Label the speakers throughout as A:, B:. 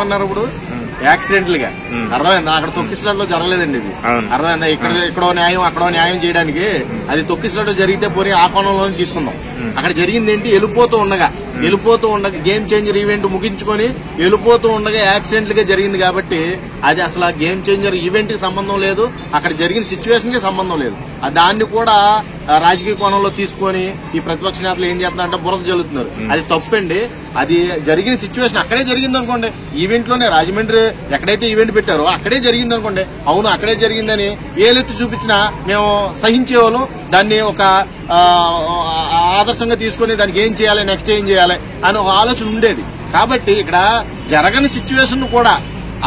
A: అన్నారు ఇప్పుడు యాక్సిడెంటల్ గా అర్థమైందా? అక్కడ తొక్కిసలాట్లో జరగలేదండి ఇది, అర్థమైందా? ఇక్కడో న్యాయం అక్కడో న్యాయం చేయడానికి అది తొక్కిసలాట్లో జరిగితే పోనీ ఆ కోణంలో తీసుకుందాం. అక్కడ జరిగింది ఏంటి? వెళ్ళిపోతూ ఉండగా గేమ్ చేంజర్ ఈవెంట్ ముగించుకొని వెళ్ళిపోతూ ఉండగా యాక్సిడెంట్ గా జరిగింది కాబట్టి అది అసలు గేమ్ చేంజర్ ఈవెంట్ కి సంబంధం లేదు, అక్కడ జరిగిన సిచ్యువేషన్ కి సంబంధం లేదు. దాన్ని కూడా రాజకీయ కోణంలో తీసుకొని ఈ ప్రతిపక్ష నేతలు ఏం చేస్తున్నారంటే బురద జల్లుతున్నారు. అది తప్పండి. అది జరిగిన సిచ్యువేషన్ అక్కడే జరిగింది అనుకోండి, ఈవెంట్ లోనే రాజమండ్రి ఎక్కడైతే ఈవెంట్ పెట్టారో అక్కడే జరిగింది అనుకోండి, అవును అక్కడే జరిగిందని ఏలెత్తి చూపించినా మేము సహించేవాళ్ళం. దాన్ని ఒక ఆదర్శంగా తీసుకుని దానికి ఏం చేయాలి, నెక్స్ట్ ఏం చేయాలి అని ఒక ఆలోచన ఉండేది. కాబట్టి ఇక్కడ జరగని సిచ్యువేషన్ కూడా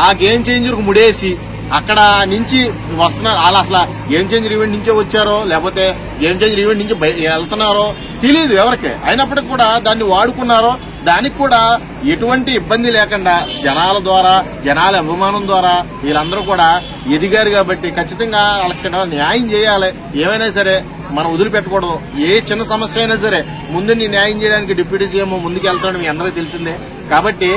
A: ఆ గేమ్ చేంజర్ కు ముడేసి అక్కడ నుంచి వస్తున్నారు. వాళ్ళు అసలు గేమ్ చేంజర్ ఈవెంట్ నుంచే వచ్చారో లేకపోతే గేమ్ చేంజర్ ఈవెంట్ నుంచి వెళ్తున్నారో తెలియదు ఎవరికి. అయినప్పటికీ కూడా దాన్ని వాడుకున్నారో, దానికి కూడా ఎటువంటి ఇబ్బంది లేకుండా జనాల ద్వారా, జనాల అభిమానం ద్వారా వీళ్ళందరూ కూడా ఎదిగారు. కాబట్టి ఖచ్చితంగా వాళ్ళకి న్యాయం చేయాలి. ఏమైనా సరే మనం వదిలిపెట్టకూడదు. ఏ చిన్న సమస్య అయినా సరే ముందుని న్యాయం చేయడానికి డిప్యూటీ సీఎం ముందుకు వెళ్తాడు, మీ అందరికీ తెలిసిందే. కాబట్టి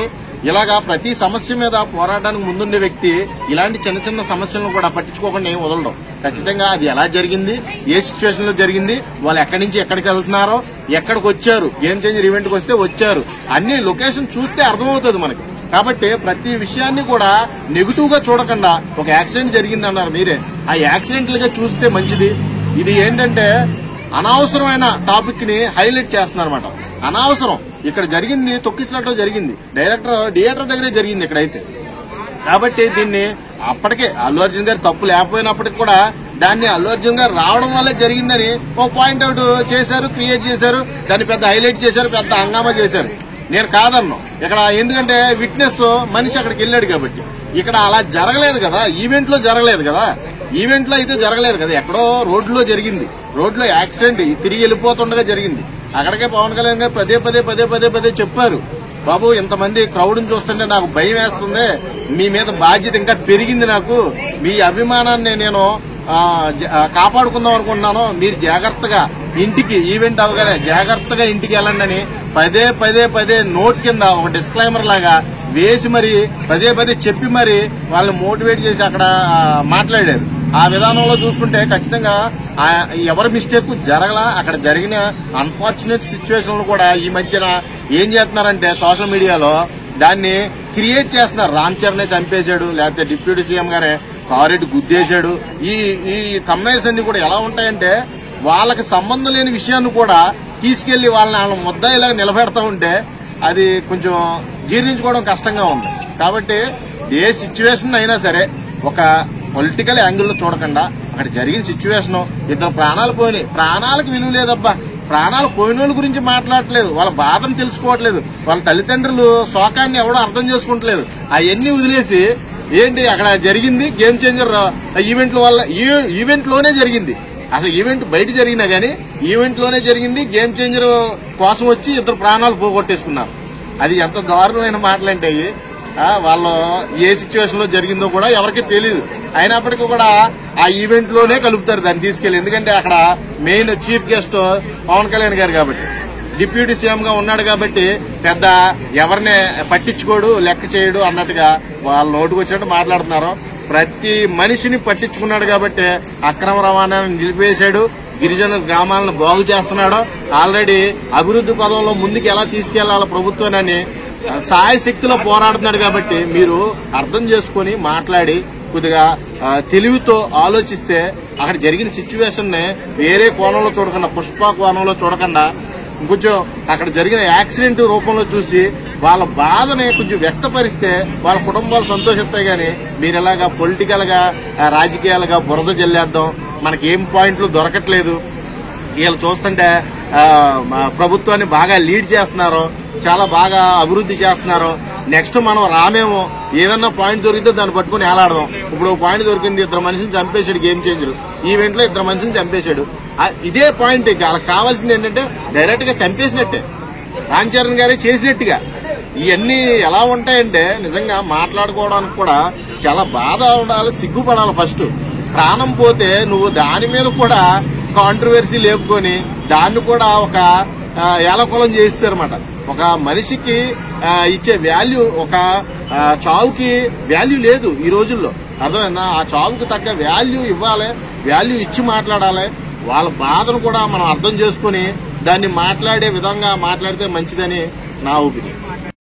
A: ఇలాగా ప్రతి సమస్య మీద పోరాటానికి ముందుండే వ్యక్తి ఇలాంటి చిన్న చిన్న సమస్యలను కూడా పట్టించుకోకుండా ఏం వదలడం. ఖచ్చితంగా అది ఎలా జరిగింది, ఏ సిచ్యువేషన్ లో జరిగింది, వాళ్ళు ఎక్కడి నుంచి ఎక్కడికి వెళ్తున్నారో, ఎక్కడికి వచ్చారు, గేమ్ చేంజర్ ఈవెంట్ కి వస్తే వచ్చారు, అన్ని లొకేషన్ చూస్తే అర్థమవుతుంది మనకి. కాబట్టి ప్రతి విషయాన్ని కూడా నెగిటివ్ గా చూడకుండా ఒక యాక్సిడెంట్ జరిగింది అన్నారు మీరే, ఆ యాక్సిడెంటల్ గా చూస్తే మంచిది. ఇది ఏంటంటే అనవసరమైన టాపిక్ ని హైలైట్ చేస్తున్నారు అనమాట. అనవసరం. ఇక్కడ జరిగింది తొక్కిసలాట్లో జరిగింది, థియేటర్ దగ్గరే జరిగింది ఇక్కడైతే. కాబట్టి దీన్ని అప్పటికే అల్లు అర్జున్ గారు తప్పు లేకపోయినప్పటికీ కూడా దాన్ని అల్లు అర్జున్ గారు రావడం వల్లే జరిగిందని ఓ పాయింట్ అవుట్ చేశారు, క్రియేట్ చేశారు, దాన్ని పెద్ద హైలైట్ చేశారు, పెద్ద హంగామా చేశారు. నేను కాదన్నా ఇక్కడ, ఎందుకంటే విట్నెస్ మనిషి అక్కడికి వెళ్ళాడు కాబట్టి. ఇక్కడ అలా జరగలేదు కదా, ఈవెంట్ లో జరగలేదు కదా, ఈవెంట్ లో అయితే జరగలేదు కదా, ఎక్కడో రోడ్లో జరిగింది. రోడ్లో యాక్సిడెంట్ తిరిగి వెళ్ళిపోతుండగా జరిగింది. అక్కడికే పవన్ కళ్యాణ్ గారు పదే చెప్పారు, బాబు ఇంతమంది క్రౌడ్ ని చూస్తుంటే నాకు భయం వేస్తుంది, మీ మీద బాధ్యత ఇంకా పెరిగింది, నాకు మీ అభిమానాన్ని నేను కాపాడుకుందాం అనుకుంటున్నాను, మీరు జాగ్రత్తగా ఇంటికి ఈవెంట్ అవగానే జాగ్రత్తగా ఇంటికి వెళ్ళండి అని పదే నోట్ కింద ఒక డిస్క్లైమర్ లాగా వేసి మరి పదే చెప్పి మరి వాళ్ళని మోటివేట్ చేసి అక్కడ మాట్లాడారు. ఆ విధానంలో చూసుకుంటే ఖచ్చితంగా ఎవరి మిస్టేక్ జరగలా. అక్కడ జరిగిన అన్ఫార్చునేట్ సిచ్యువేషన్లు కూడా ఈ మధ్యన ఏం చేస్తున్నారంటే సోషల్ మీడియాలో దాన్ని క్రియేట్ చేస్తున్నారు. రామ్ చరణ్ చంపేశాడు, లేకపోతే డిప్యూటీ సీఎం గారే కారెట్ గుద్దేశాడు. ఈ తమ్నైల్స్ అన్ని కూడా ఎలా ఉంటాయంటే వాళ్ళకి సంబంధం లేని విషయాన్ని కూడా తీసుకెళ్లి వాళ్ళని ముద్దాయిలా నిలబెడతా ఉంటే అది కొంచెం జీర్ణించుకోవడం కష్టంగా ఉంది. కాబట్టి ఏ సిచ్యువేషన్ అయినా సరే ఒక పొలిటికల్ యాంగిల్లో చూడకుండా అక్కడ జరిగిన సిచ్యువేషన్, ఇద్దరు ప్రాణాలు పోయినాయి, ప్రాణాలకు విలువ లేదబ్బా. ప్రాణాలు పోయిన వాళ్ళ గురించి మాట్లాడట్లేదు, వాళ్ళ బాధను తెలుసుకోవట్లేదు, వాళ్ళ తల్లిదండ్రులు శోకాన్ని ఎవడో అర్థం చేసుకుంటలేదు. అవన్నీ వదిలేసి ఏంటి అక్కడ జరిగింది గేమ్ చేంజర్ ఈవెంట్ల వల్ల, ఈవెంట్ లోనే జరిగింది. అసలు ఈవెంట్ బయట జరిగినా గానీ ఈవెంట్ లోనే జరిగింది. గేమ్ చేంజర్ కోసం వచ్చి ఇద్దరు ప్రాణాలు పోగొట్టేసుకున్నారు. అది ఎంత దారుణమైన మాటలంటే వాళ్ళు ఏ సిచ్యువేషన్ లో జరిగిందో కూడా ఎవరికి తెలియదు. అయినప్పటికీ కూడా ఆ ఈవెంట్ లోనే కలుపుతారు దాన్ని తీసుకెళ్లి. ఎందుకంటే అక్కడ main chief guest Pavan Kalyan గారు కాబట్టి, డిప్యూటీ సీఎం గా ఉన్నాడు కాబట్టి పెద్ద ఎవరిని పట్టించుకోడు, లెక్క చేయడు అన్నట్టుగా వాళ్ళ నోటుకు వచ్చినట్టు మాట్లాడుతున్నారు. ప్రతి మనిషిని పట్టించుకున్నాడు కాబట్టి అక్రమ రవాణాను నిలిపేశాడు, గిరిజన గ్రామాలను బాగు చేస్తున్నాడు. ఆల్రెడీ అభివృద్ధి పదంలో ముందుకు ఎలా తీసుకెళ్లాలో ప్రభుత్వాన్ని సాయశక్తిలో పోరాడుతున్నాడు. కాబట్టి మీరు అర్థం చేసుకుని మాట్లాడి కొద్దిగా తెలివితో ఆలోచిస్తే అక్కడ జరిగిన సిచ్యువేషన్ ని వేరే కోణంలో చూడకుండా, పుష్ప కోణంలో చూడకుండా కొంచెం అక్కడ జరిగిన యాక్సిడెంట్ రూపంలో చూసి వాళ్ళ బాధని కొంచెం వ్యక్తపరిస్తే వాళ్ళ కుటుంబాలు సంతోషిస్తాయి. గానీ మీరు ఇలాగా పొలిటికల్ గా రాజకీయాలుగా బురద జల్లేద్దాం, మనకి ఏం పాయింట్లు దొరకట్లేదు, వీళ్ళు చూస్తుంటే ప్రభుత్వాన్ని బాగా లీడ్ చేస్తున్నారు, చాలా బాగా అభివృద్ధి చేస్తున్నారు, నెక్స్ట్ మనం రామేమో, ఏదన్నా పాయింట్ దొరికితే దాన్ని పట్టుకుని ఏలాడదాం. ఇప్పుడు పాయింట్ దొరికింది, ఇద్దరు మనిషిని చంపేశాడు గేమ్ చేంజర్ ఈవెంట్ లో, ఇద్దరు మనిషిని చంపేశాడు. ఇదే పాయింట్. వాళ్ళకి కావాల్సింది ఏంటంటే డైరెక్ట్ గా చంపేసినట్టే, రామ్ చరణ్ గారే చేసినట్టుగా. ఇవన్నీ ఎలా ఉంటాయంటే నిజంగా మాట్లాడుకోవడానికి కూడా చాలా బాధ ఉండాలి, సిగ్గుపడాలి. ఫస్ట్ ప్రాణం పోతే నువ్వు దాని మీద కూడా కాంట్రవర్సీ లేపుకొని దాన్ని కూడా ఒక ఏలకులం చేస్తారన్నమాట. ఒక మనిషికి ఇచ్చే వాల్యూ, ఒక చావుకి వాల్యూ లేదు ఈ రోజుల్లో. అర్థమైందా? ఆ చావుకు తగ్గ వాల్యూ ఇవ్వాలి, వాల్యూ ఇచ్చి మాట్లాడాలి. వాళ్ళ బాధను కూడా మనం అర్థం చేసుకుని దాన్ని మాట్లాడే విధంగా మాట్లాడితే మంచిదని నా ఒపీనియన్.